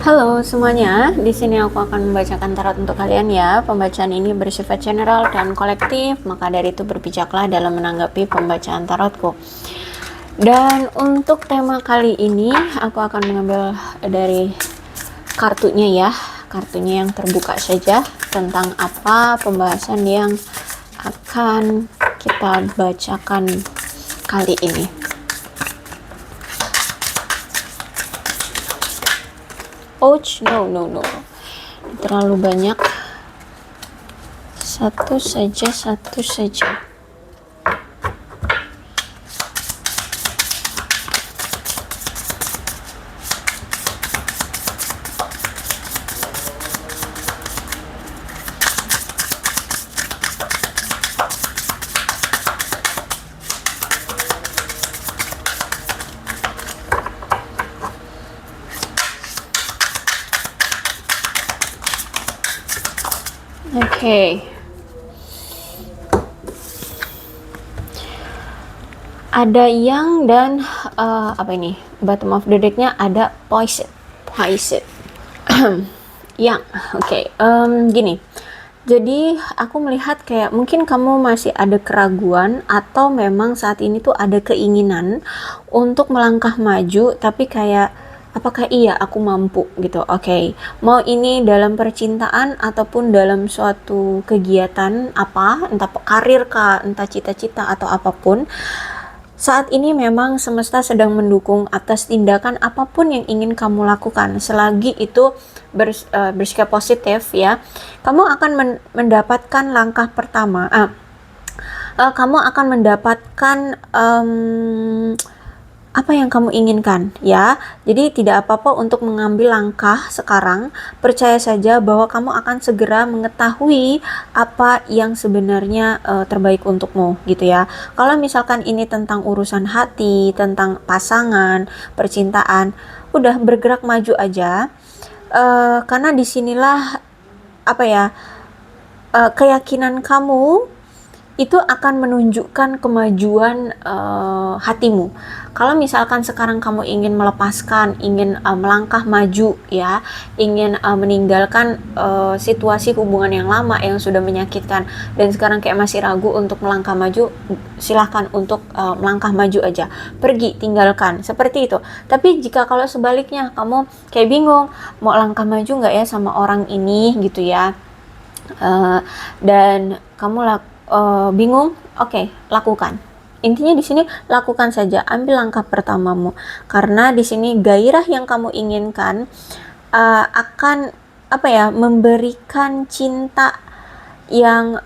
Halo semuanya, di sini aku akan membacakan tarot untuk kalian ya. Pembacaan ini bersifat general dan kolektif, maka dari itu berbijaklah dalam menanggapi pembacaan tarotku. Dan untuk tema kali ini, aku akan mengambil dari kartunya ya. Kartunya yang terbuka saja, tentang apa pembahasan yang akan kita bacakan kali ini. Ouch, no. Terlalu banyak. Satu saja. Oke. Ada yang dan apa ini? Bottom of the deck-nya ada poison. Yang, oke. Gini. Jadi aku melihat kayak mungkin kamu masih ada keraguan atau memang saat ini tuh ada keinginan untuk melangkah maju, tapi kayak apakah iya aku mampu gitu. Oke. Mau ini dalam percintaan ataupun dalam suatu kegiatan apa, entah karir kah, entah cita-cita atau apapun. Saat ini memang semesta sedang mendukung atas tindakan apapun yang ingin kamu lakukan, selagi itu bersikap positif ya. Kamu akan mendapatkan langkah pertama. Kamu akan mendapatkan apa yang kamu inginkan ya. Jadi tidak apa-apa untuk mengambil langkah sekarang. Percaya saja bahwa kamu akan segera mengetahui apa yang sebenarnya terbaik untukmu gitu ya. Kalau misalkan ini tentang urusan hati, tentang pasangan, percintaan, udah bergerak maju aja. Karena disinilah apa ya, keyakinan kamu itu akan menunjukkan kemajuan hatimu. Kalau misalkan sekarang kamu ingin melepaskan, ingin melangkah maju ya, ingin meninggalkan situasi hubungan yang lama yang sudah menyakitkan, dan sekarang kayak masih ragu untuk melangkah maju, silahkan untuk melangkah maju aja, pergi, tinggalkan, seperti itu. Tapi jika kalau sebaliknya kamu kayak bingung mau langkah maju nggak ya sama orang ini gitu ya, dan kamu bingung, oke, lakukan. Intinya di sini lakukan saja, ambil langkah pertamamu, karena di sini gairah yang kamu inginkan akan apa ya, memberikan cinta yang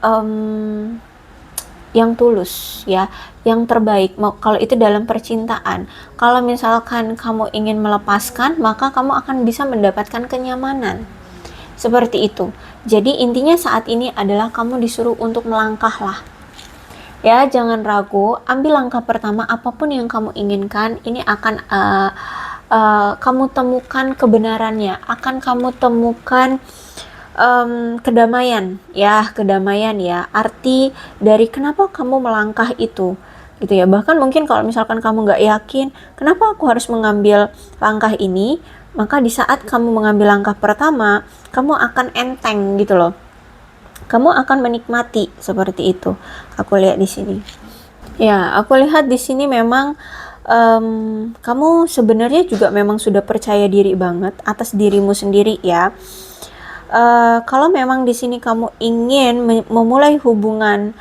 tulus ya, yang terbaik. Kalau itu dalam percintaan, kalau misalkan kamu ingin melepaskan, maka kamu akan bisa mendapatkan kenyamanan. Seperti itu. Jadi intinya saat ini adalah kamu disuruh untuk melangkah lah. Ya, jangan ragu, ambil langkah pertama apapun yang kamu inginkan. Ini akan kamu temukan kebenarannya, akan kamu temukan kedamaian ya. Arti dari kenapa kamu melangkah itu gitu ya. Bahkan mungkin kalau misalkan kamu nggak yakin, kenapa aku harus mengambil langkah ini, maka di saat kamu mengambil langkah pertama, kamu akan enteng gitu loh. Kamu akan menikmati seperti itu. Aku lihat di sini. Ya, aku lihat di sini memang kamu sebenarnya juga memang sudah percaya diri banget atas dirimu sendiri ya. Kalau memang di sini kamu ingin memulai hubungan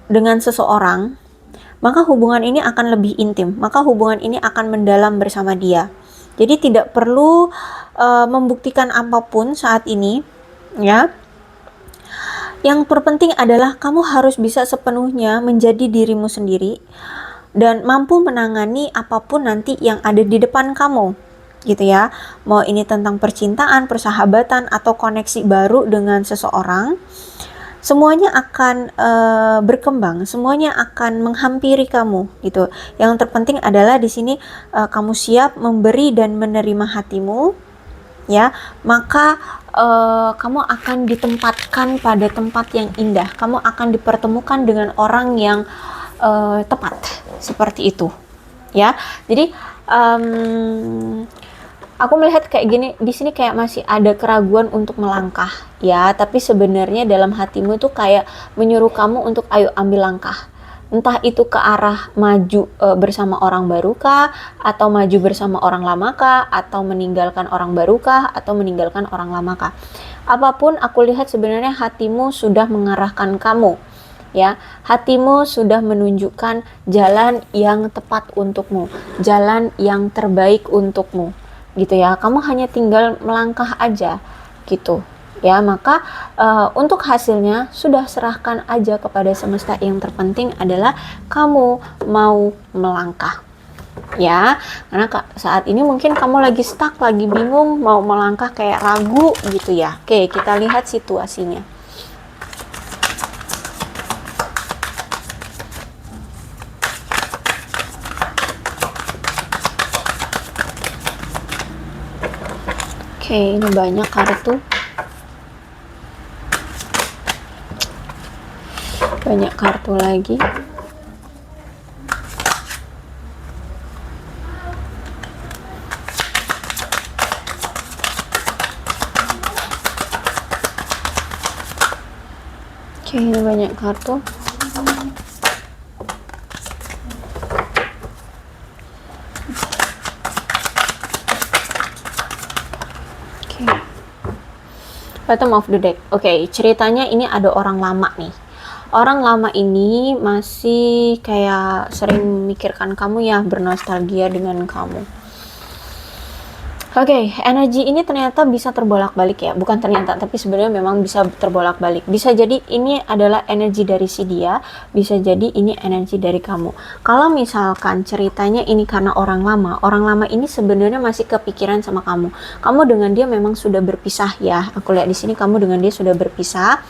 dengan seseorang, maka hubungan ini akan lebih intim. Maka hubungan ini akan mendalam bersama dia. Jadi tidak perlu membuktikan apapun saat ini ya. Yang terpenting adalah kamu harus bisa sepenuhnya menjadi dirimu sendiri dan mampu menangani apapun nanti yang ada di depan kamu gitu ya. Mau ini tentang percintaan, persahabatan, atau koneksi baru dengan seseorang, semuanya akan berkembang, semuanya akan menghampiri kamu gitu. Yang terpenting adalah di sini kamu siap memberi dan menerima hatimu ya, maka kamu akan ditempatkan pada tempat yang indah. Kamu akan dipertemukan dengan orang yang tepat, seperti itu ya. Jadi Aku melihat kayak gini, di sini kayak masih ada keraguan untuk melangkah, ya. Tapi sebenarnya dalam hatimu tuh kayak menyuruh kamu untuk ayo ambil langkah. Entah itu ke arah maju bersama orang baru kah, atau maju bersama orang lama kah, atau meninggalkan orang baru kah, atau meninggalkan orang lama kah. Apapun aku lihat sebenarnya hatimu sudah mengarahkan kamu, ya. Hatimu sudah menunjukkan jalan yang tepat untukmu, jalan yang terbaik untukmu, gitu ya. Kamu hanya tinggal melangkah aja, gitu ya. Maka untuk hasilnya sudah serahkan aja kepada semesta. Yang terpenting adalah kamu mau melangkah, ya. Karena saat ini mungkin kamu lagi stuck, lagi bingung mau melangkah, kayak ragu gitu ya. Oke, kita lihat situasinya. Oke, ini banyak kartu. Banyak kartu lagi. Oke, ini banyak kartu. Oke. Bottom of the deck. Oke, ceritanya ini ada orang lama nih. Orang lama ini masih kayak sering memikirkan kamu ya, bernostalgia dengan kamu. Oke, energi ini ternyata bisa terbolak-balik ya. Bukan ternyata, tapi sebenarnya memang bisa terbolak-balik. Bisa jadi ini adalah energi dari si dia, bisa jadi ini energi dari kamu. Kalau misalkan ceritanya ini karena orang lama ini sebenarnya masih kepikiran sama kamu. Kamu dengan dia memang sudah berpisah ya. Aku lihat di sini kamu dengan dia sudah berpisah.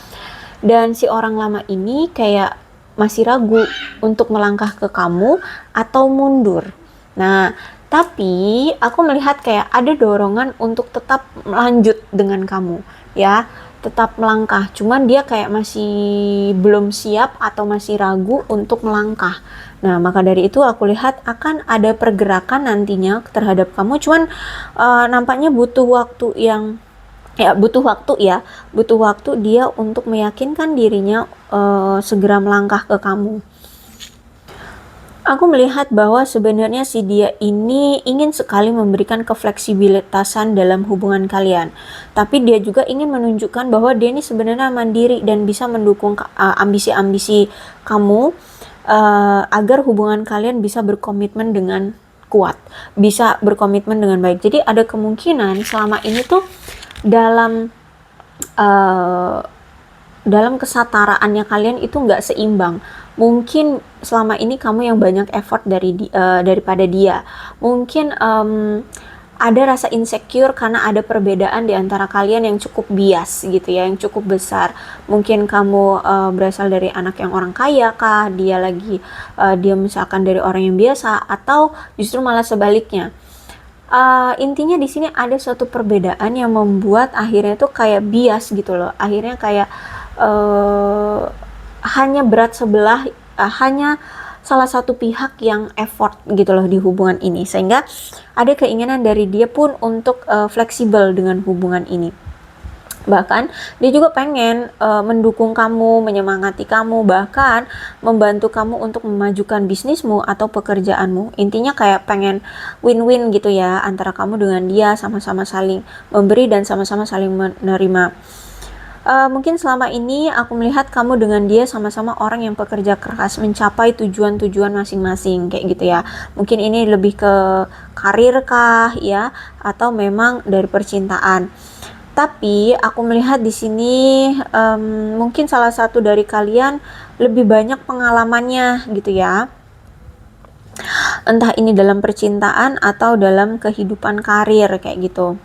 Dan si orang lama ini kayak masih ragu untuk melangkah ke kamu atau mundur. Nah, tapi aku melihat kayak ada dorongan untuk tetap lanjut dengan kamu, ya, tetap melangkah. Cuman dia kayak masih belum siap atau masih ragu untuk melangkah. Nah, maka dari itu aku lihat akan ada pergerakan nantinya terhadap kamu. Cuman nampaknya butuh waktu butuh waktu dia untuk meyakinkan dirinya segera melangkah ke kamu. Aku melihat bahwa sebenarnya si dia ini ingin sekali memberikan kefleksibilitasan dalam hubungan kalian. Tapi dia juga ingin menunjukkan bahwa dia ini sebenarnya mandiri dan bisa mendukung ambisi-ambisi kamu agar hubungan kalian bisa berkomitmen dengan kuat, bisa berkomitmen dengan baik. Jadi ada kemungkinan selama ini tuh dalam kesataraannya kalian itu nggak seimbang. Mungkin selama ini kamu yang banyak effort daripada dia. Mungkin ada rasa insecure karena ada perbedaan di antara kalian yang cukup bias gitu ya, yang cukup besar. Mungkin kamu berasal dari anak yang orang kaya kah, dia misalkan dari orang yang biasa, atau justru malah sebaliknya. Intinya di sini ada suatu perbedaan yang membuat akhirnya tuh kayak bias gitu loh. Akhirnya kayak hanya berat sebelah, hanya salah satu pihak yang effort gitu loh di hubungan ini, sehingga ada keinginan dari dia pun untuk fleksibel dengan hubungan ini. Bahkan dia juga pengen mendukung kamu, menyemangati kamu, bahkan membantu kamu untuk memajukan bisnismu atau pekerjaanmu. Intinya kayak pengen win-win gitu ya, antara kamu dengan dia, sama-sama saling memberi dan sama-sama saling menerima. Mungkin selama ini aku melihat kamu dengan dia sama-sama orang yang pekerja keras mencapai tujuan-tujuan masing-masing kayak gitu ya. Mungkin ini lebih ke karir kah ya, atau memang dari percintaan. Tapi aku melihat di sini mungkin salah satu dari kalian lebih banyak pengalamannya gitu ya. Entah ini dalam percintaan atau dalam kehidupan karir kayak gitu.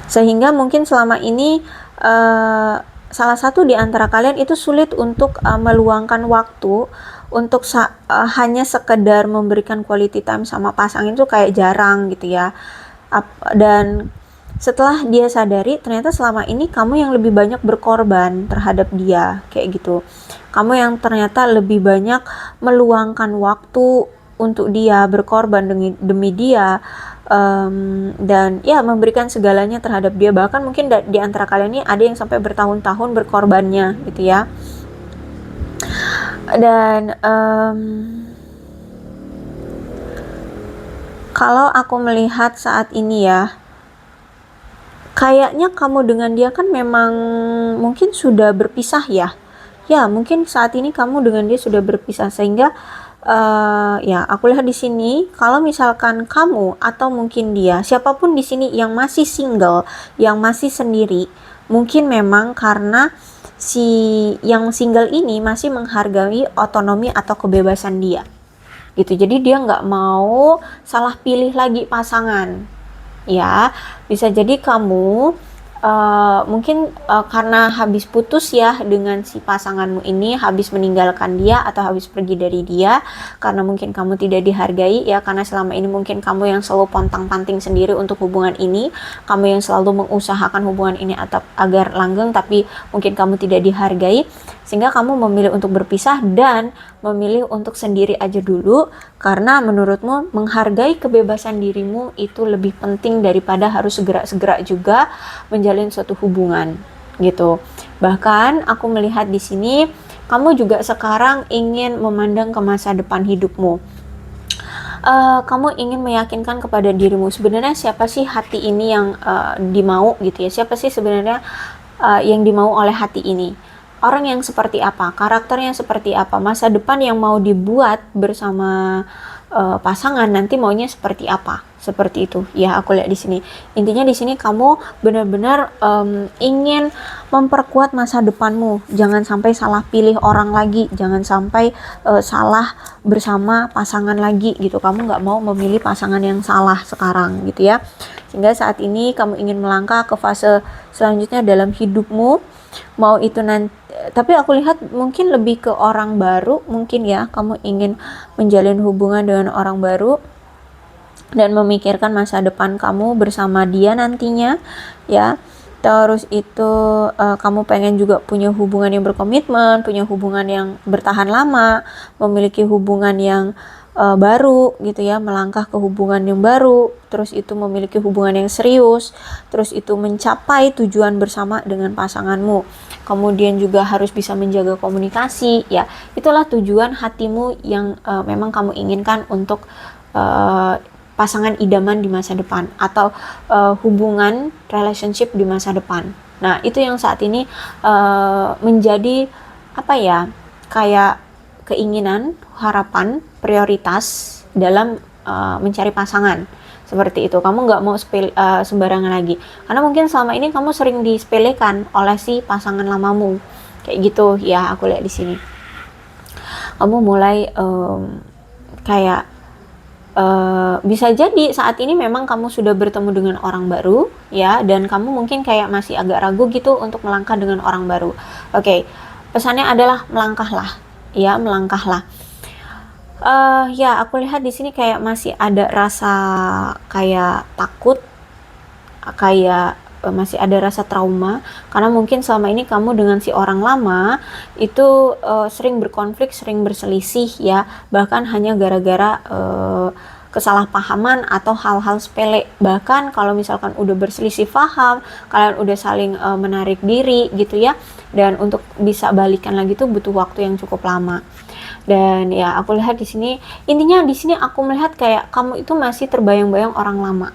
Sehingga mungkin selama ini salah satu di antara kalian itu sulit untuk meluangkan waktu untuk hanya sekedar memberikan quality time sama pasangan, itu kayak jarang gitu ya. Dan setelah dia sadari ternyata selama ini kamu yang lebih banyak berkorban terhadap dia kayak gitu. Kamu yang ternyata lebih banyak meluangkan waktu untuk dia, berkorban demi dia, dan ya memberikan segalanya terhadap dia. Bahkan mungkin di antara kalian ini ada yang sampai bertahun-tahun berkorbannya gitu ya. Dan kalau aku melihat saat ini ya, kayaknya kamu dengan dia kan memang mungkin sudah berpisah ya. Ya, mungkin saat ini kamu dengan dia sudah berpisah, sehingga ya aku lihat di sini kalau misalkan kamu atau mungkin dia, siapapun di sini yang masih single, yang masih sendiri, mungkin memang karena si yang single ini masih menghargai otonomi atau kebebasan dia gitu. Jadi dia nggak mau salah pilih lagi pasangan ya. Bisa jadi kamu mungkin karena habis putus ya dengan si pasanganmu ini, habis meninggalkan dia atau habis pergi dari dia karena mungkin kamu tidak dihargai ya, karena selama ini mungkin kamu yang selalu pontang-panting sendiri untuk hubungan ini, kamu yang selalu mengusahakan hubungan ini atau agar langgeng, tapi mungkin kamu tidak dihargai, sehingga kamu memilih untuk berpisah dan memilih untuk sendiri aja dulu, karena menurutmu menghargai kebebasan dirimu itu lebih penting daripada harus segera-segera juga menjalin suatu hubungan gitu. Bahkan aku melihat di sini kamu juga sekarang ingin memandang ke masa depan hidupmu. Kamu ingin meyakinkan kepada dirimu sebenarnya siapa sih hati ini yang dimau gitu ya. Siapa sih sebenarnya yang dimau oleh hati ini? Orang yang seperti apa, karakternya seperti apa, masa depan yang mau dibuat bersama pasangan nanti maunya seperti apa, seperti itu ya. Aku lihat di sini intinya di sini kamu benar-benar ingin memperkuat masa depanmu, jangan sampai salah pilih orang lagi, jangan sampai salah bersama pasangan lagi gitu. Kamu nggak mau memilih pasangan yang salah sekarang gitu ya, sehingga saat ini kamu ingin melangkah ke fase selanjutnya dalam hidupmu, mau itu nanti. Tapi aku lihat mungkin lebih ke orang baru mungkin ya, kamu ingin menjalin hubungan dengan orang baru dan memikirkan masa depan kamu bersama dia nantinya ya. Terus itu kamu pengen juga punya hubungan yang berkomitmen, punya hubungan yang bertahan lama, memiliki hubungan yang baru gitu ya, melangkah ke hubungan yang baru, terus itu memiliki hubungan yang serius, terus itu mencapai tujuan bersama dengan pasanganmu. Kemudian juga harus bisa menjaga komunikasi ya. Itulah tujuan hatimu yang memang kamu inginkan untuk pasangan idaman di masa depan, atau hubungan relationship di masa depan. Nah, itu yang saat ini menjadi apa ya, kayak keinginan, harapan, prioritas dalam mencari pasangan. Seperti itu, kamu nggak mau sembarangan lagi, karena mungkin selama ini kamu sering disepelekan oleh si pasangan lamamu, kayak gitu ya. Aku lihat di sini kamu mulai kayak bisa jadi saat ini memang kamu sudah bertemu dengan orang baru ya, dan kamu mungkin kayak masih agak ragu gitu untuk melangkah dengan orang baru. Oke, pesannya adalah melangkahlah ya, melangkahlah. Ya, aku lihat di sini kayak masih ada rasa kayak takut, kayak masih ada rasa trauma, karena mungkin selama ini kamu dengan si orang lama itu sering berkonflik, sering berselisih ya, bahkan hanya gara-gara kesalahpahaman atau hal-hal sepele. Bahkan kalau misalkan udah berselisih paham, kalian udah saling menarik diri gitu ya, dan untuk bisa balikan lagi tuh butuh waktu yang cukup lama. Dan ya aku lihat di sini, intinya di sini aku melihat kayak kamu itu masih terbayang-bayang orang lama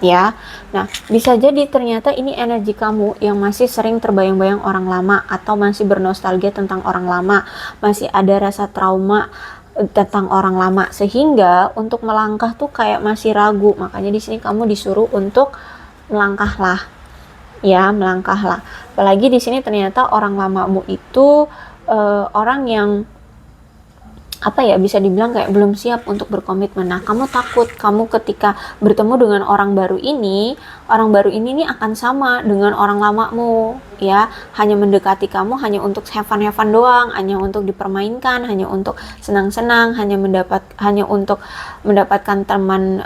ya. Nah, bisa jadi ternyata ini energi kamu yang masih sering terbayang-bayang orang lama, atau masih bernostalgia tentang orang lama, masih ada rasa trauma tentang orang lama, sehingga untuk melangkah tuh kayak masih ragu. Makanya di sini kamu disuruh untuk melangkahlah ya, melangkahlah. Apalagi di sini ternyata orang lamamu itu orang yang apa ya, bisa dibilang kayak belum siap untuk berkomitmen. Nah, kamu takut kamu ketika bertemu dengan orang baru ini nih akan sama dengan orang lamamu ya, hanya mendekati kamu hanya untuk have fun doang, hanya untuk dipermainkan, hanya untuk senang-senang, hanya untuk mendapatkan teman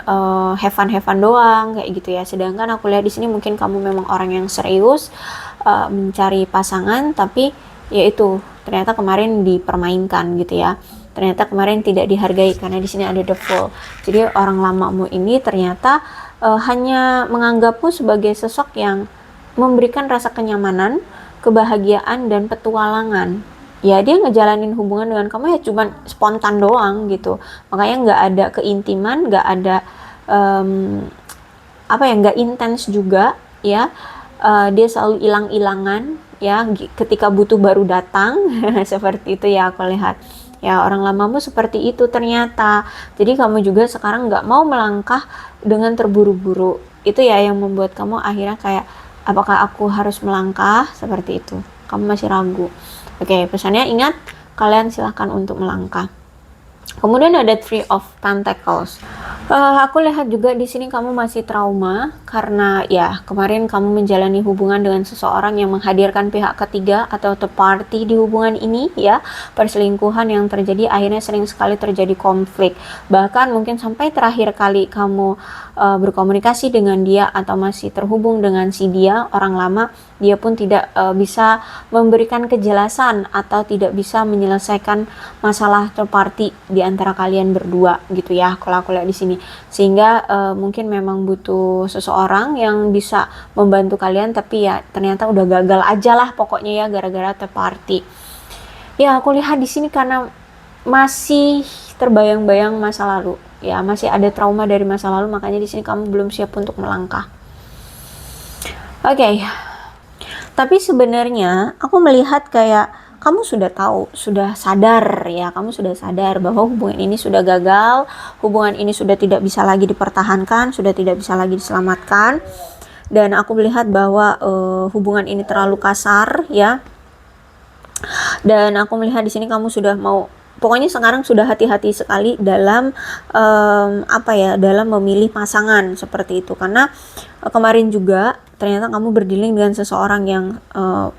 have fun doang, kayak gitu ya. Sedangkan aku lihat di sini mungkin kamu memang orang yang serius mencari pasangan, tapi yaitu ternyata kemarin dipermainkan gitu ya. ternyata kemarin tidak dihargai karena di sini ada the Fool. Jadi orang lamamu ini ternyata hanya menganggapmu sebagai sosok yang memberikan rasa kenyamanan, kebahagiaan, dan petualangan. Ya dia ngejalanin hubungan dengan kamu ya cuman spontan doang gitu, makanya nggak ada keintiman, nggak ada nggak intens juga ya. Dia selalu hilang-hilangan ya, ketika butuh baru datang. Seperti itu ya aku lihat ya, orang lamamu seperti itu ternyata. Jadi kamu juga sekarang nggak mau melangkah dengan terburu-buru, itu ya yang membuat kamu akhirnya kayak, apakah aku harus melangkah, seperti itu, kamu masih ragu. Oke, pesannya ingat, kalian silahkan untuk melangkah. Kemudian ada Three of Pentacles. Aku lihat juga di sini kamu masih trauma karena ya kemarin kamu menjalani hubungan dengan seseorang yang menghadirkan pihak ketiga atau third party di hubungan ini ya. Perselingkuhan yang terjadi akhirnya sering sekali terjadi konflik. Bahkan mungkin sampai terakhir kali kamu berkomunikasi dengan dia atau masih terhubung dengan si dia, orang lama, dia pun tidak bisa memberikan kejelasan atau tidak bisa menyelesaikan masalah third party di antara kalian berdua gitu ya, kalau aku lihat di sini. Sehingga mungkin memang butuh seseorang yang bisa membantu kalian, tapi ya ternyata udah gagal aja lah pokoknya ya, gara-gara third party. Ya aku lihat di sini karena masih terbayang-bayang masa lalu ya, masih ada trauma dari masa lalu, makanya di sini kamu belum siap untuk melangkah. Oke. Tapi sebenarnya aku melihat kayak kamu sudah tahu, sudah sadar ya, kamu sudah sadar bahwa hubungan ini sudah gagal, hubungan ini sudah tidak bisa lagi dipertahankan, sudah tidak bisa lagi diselamatkan. Dan aku melihat bahwa hubungan ini terlalu kasar ya. Dan aku melihat di sini kamu sudah mau, pokoknya sekarang sudah hati-hati sekali dalam dalam memilih pasangan seperti itu. Karena kemarin juga ternyata kamu berdealing dengan seseorang yang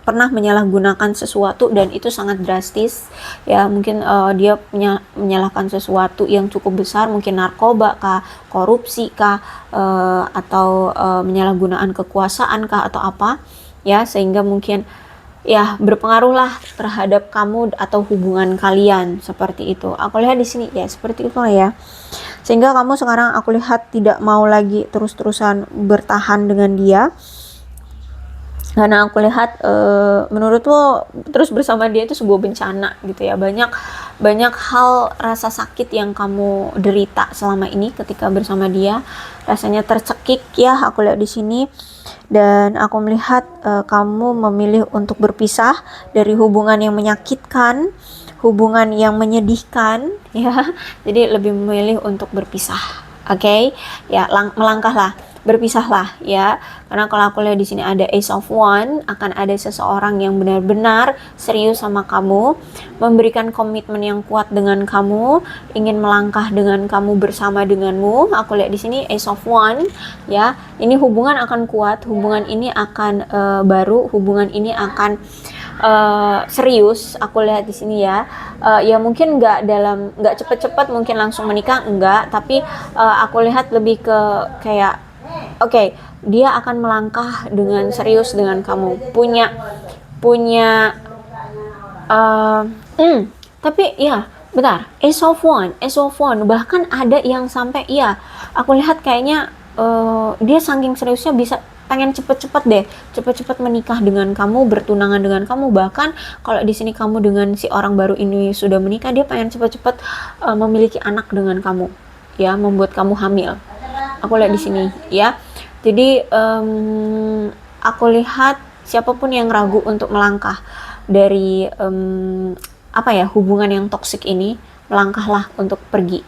pernah menyalahgunakan sesuatu dan itu sangat drastis ya. Mungkin dia menyalahkan sesuatu yang cukup besar, mungkin narkoba kah, korupsi kah, atau menyalahgunaan kekuasaan kah, atau apa ya, sehingga mungkin ya berpengaruhlah terhadap kamu atau hubungan kalian, seperti itu. Aku lihat di sini ya seperti itu ya. Sehingga kamu sekarang aku lihat tidak mau lagi terus-terusan bertahan dengan dia. Karena aku lihat menurutmu terus bersama dia itu sebuah bencana gitu ya. Banyak hal rasa sakit yang kamu derita selama ini ketika bersama dia. Rasanya tercekik ya, aku lihat di sini. Dan aku melihat kamu memilih untuk berpisah dari hubungan yang menyakitkan, hubungan yang menyedihkan ya. Jadi lebih memilih untuk berpisah. Oke? Ya, melangkahlah, berpisahlah ya. Karena kalau aku lihat di sini ada Ace of Wands, akan ada seseorang yang benar-benar serius sama kamu, memberikan komitmen yang kuat dengan kamu, ingin melangkah dengan kamu, bersama denganmu. Aku lihat di sini Ace of Wands ya. Ini hubungan akan kuat, hubungan ini akan baru, hubungan ini akan serius. Aku lihat di sini ya. Ya mungkin nggak cepet-cepet mungkin langsung menikah, enggak, tapi aku lihat lebih ke kayak oke, dia akan melangkah dengan serius dengan kamu, punya tapi ya bentar, Ace of Wands, bahkan ada yang sampai ya aku lihat kayaknya dia saking seriusnya bisa pengen cepet-cepet menikah dengan kamu, bertunangan dengan kamu. Bahkan kalau di sini kamu dengan si orang baru ini sudah menikah, dia pengen cepet-cepet memiliki anak dengan kamu ya, membuat kamu hamil. Aku lihat di sini ya. Jadi aku lihat siapapun yang ragu untuk melangkah dari hubungan yang toksik ini, melangkahlah untuk pergi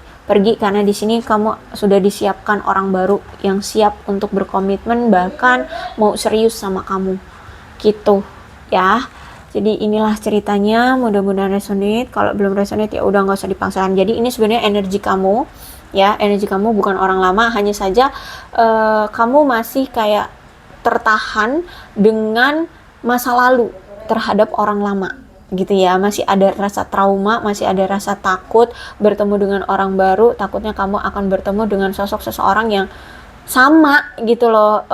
karena di sini kamu sudah disiapkan orang baru yang siap untuk berkomitmen, bahkan mau serius sama kamu gitu ya. Jadi inilah ceritanya, mudah-mudahan resonate. Kalau belum resonate ya udah nggak usah dipaksakan. Jadi ini sebenarnya energi kamu ya, energi kamu bukan orang lama, hanya saja kamu masih kayak tertahan dengan masa lalu terhadap orang lama gitu ya. Masih ada rasa trauma, masih ada rasa takut bertemu dengan orang baru, takutnya kamu akan bertemu dengan sosok seseorang yang sama gitu loh,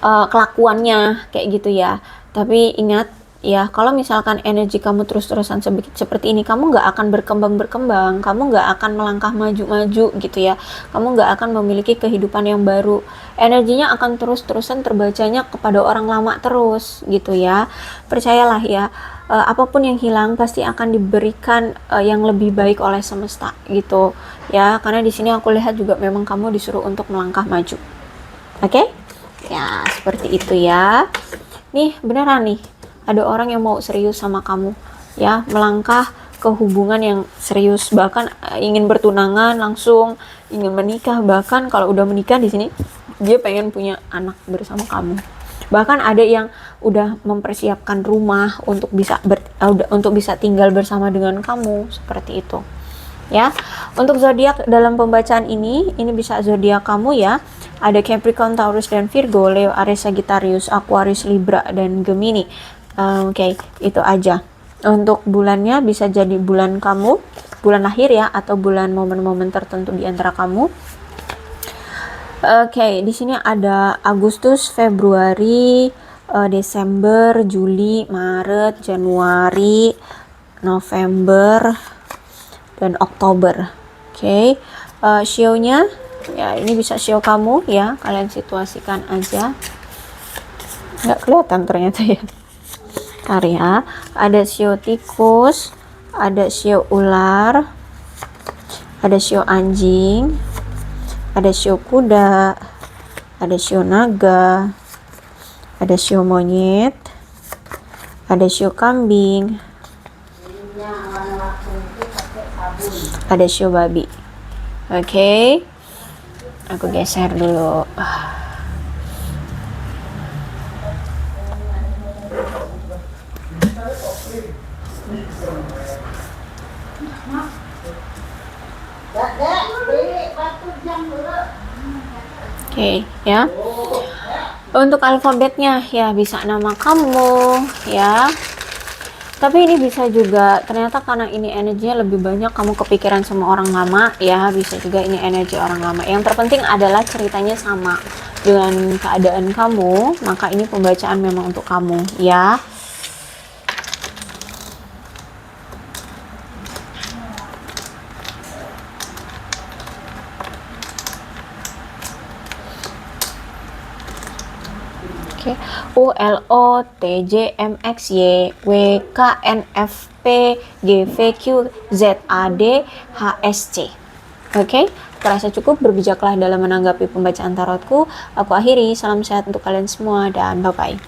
kelakuannya kayak gitu ya. Tapi ingat, ya, kalau misalkan energi kamu terus-terusan seperti ini, kamu nggak akan berkembang, kamu nggak akan melangkah maju-maju gitu ya, kamu nggak akan memiliki kehidupan yang baru, energinya akan terus-terusan terbacanya kepada orang lama terus gitu ya. Percayalah ya, apapun yang hilang pasti akan diberikan yang lebih baik oleh semesta gitu ya, karena di sini aku lihat juga memang kamu disuruh untuk melangkah maju. Oke? Ya, seperti itu ya. Nih, beneran nih, ada orang yang mau serius sama kamu ya, melangkah ke hubungan yang serius, bahkan ingin bertunangan langsung, ingin menikah, bahkan kalau udah menikah di sini dia pengen punya anak bersama kamu. Bahkan ada yang udah mempersiapkan rumah untuk bisa tinggal bersama dengan kamu, seperti itu. Ya, untuk zodiak dalam pembacaan ini bisa zodiak kamu ya. Ada Capricorn, Taurus dan Virgo, Leo, Aries, Sagittarius, Aquarius, Libra dan Gemini. Oke, itu aja. Untuk bulannya bisa jadi bulan kamu, bulan lahir ya, atau bulan momen-momen tertentu di antara kamu. Oke, di sini ada Agustus, Februari, Desember, Juli, Maret, Januari, November, dan Oktober. Oke, show-nya ya, ini bisa show kamu ya, kalian situasikan aja. Nggak kelihatan ternyata ya. Bentar ya, ada show tikus, ada show ular, ada show anjing, ada show kuda, ada show naga, ada show monyet, ada show kambing, ada show babi. Oke, aku geser dulu. Oke, ya. Untuk alfabetnya ya bisa nama kamu ya. Tapi ini bisa juga ternyata karena ini energinya lebih banyak kamu kepikiran sama orang lama ya, bisa juga ini energi orang lama. Yang terpenting adalah ceritanya sama dengan keadaan kamu, maka ini pembacaan memang untuk kamu ya. Oke, U L O T J M X Y W K N F P G V Q Z A D H S C. Oke, terasa cukup, berbijaklah dalam menanggapi pembacaan tarotku. Aku akhiri, salam sehat untuk kalian semua dan bye bye.